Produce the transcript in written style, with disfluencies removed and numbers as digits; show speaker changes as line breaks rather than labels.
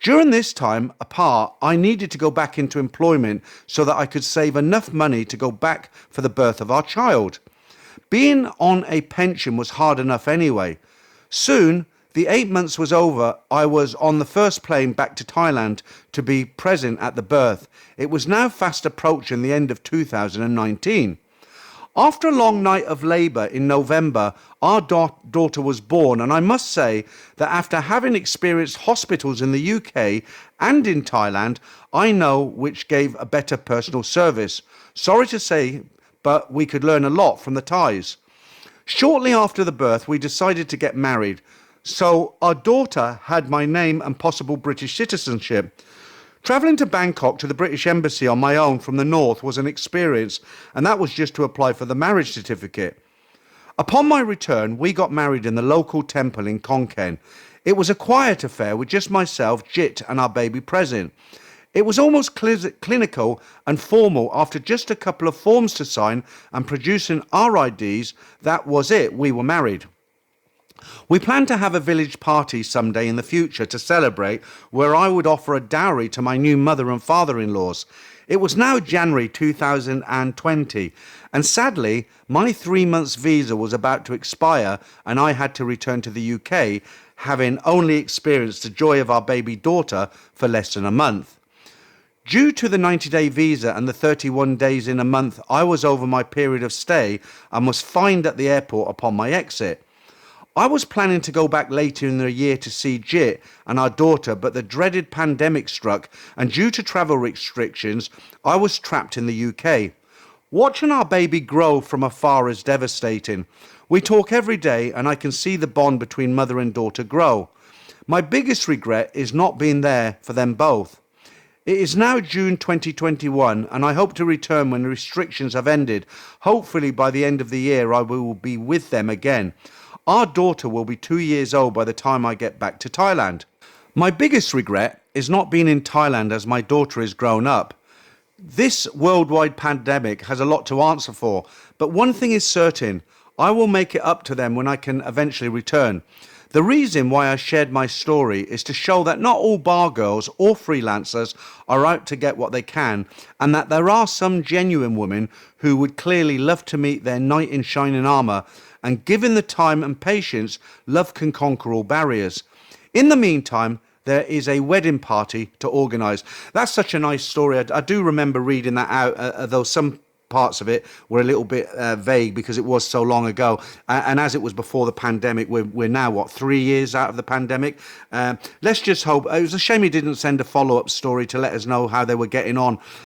During this time apart, I needed to go back into employment so that I could save enough money to go back for the birth of our child. Being on a pension was hard enough anyway. Soon, the 8 months was over. I was on the first plane back to Thailand to be present at the birth. It was now fast approaching the end of 2019. After a long night of labour in November, our daughter was born, and I must say that after having experienced hospitals in the UK and in Thailand, I know which gave a better personal service. Sorry to say, but we could learn a lot from the Thais. Shortly after the birth, we decided to get married, so our daughter had my name and possible British citizenship. Travelling to Bangkok to the British Embassy on my own from the north was an experience, and that was just to apply for the marriage certificate. Upon my return, we got married in the local temple in Khon Kaen. It was a quiet affair with just myself, Jit, and our baby present. It was almost clinical and formal. After just a couple of forms to sign and producing our IDs, that was it, we were married. We planned to have a village party someday in the future to celebrate, where I would offer a dowry to my new mother and father-in-laws. It was now January 2020, and sadly, my 3 months visa was about to expire and I had to return to the UK, having only experienced the joy of our baby daughter for less than a month. Due to the 90-day visa and the 31 days in a month, I was over my period of stay and was fined at the airport upon my exit. I was planning to go back later in the year to see Jit and our daughter, but the dreaded pandemic struck, and due to travel restrictions, I was trapped in the UK. Watching our baby grow from afar is devastating. We talk every day, and I can see the bond between mother and daughter grow. My biggest regret is not being there for them both. It is now June 2021, and I hope to return when the restrictions have ended. Hopefully by the end of the year I will be with them again. Our daughter will be 2 years old by the time I get back to Thailand. My biggest regret is not being in Thailand as my daughter is grown up. This worldwide pandemic has a lot to answer for, but one thing is certain, I will make it up to them when I can eventually return. The reason why I shared my story is to show that not all bar girls or freelancers are out to get what they can, and that there are some genuine women who would clearly love to meet their knight in shining armour, and given the time and patience, love can conquer all barriers. In the meantime, there is a wedding party to organise. That's such a nice story. I do remember reading that out, though some parts of it were a little bit vague because it was so long ago. And as it was before the pandemic, we're now, 3 years out of the pandemic? Let's just hope. It was a shame he didn't send a follow-up story to let us know how they were getting on.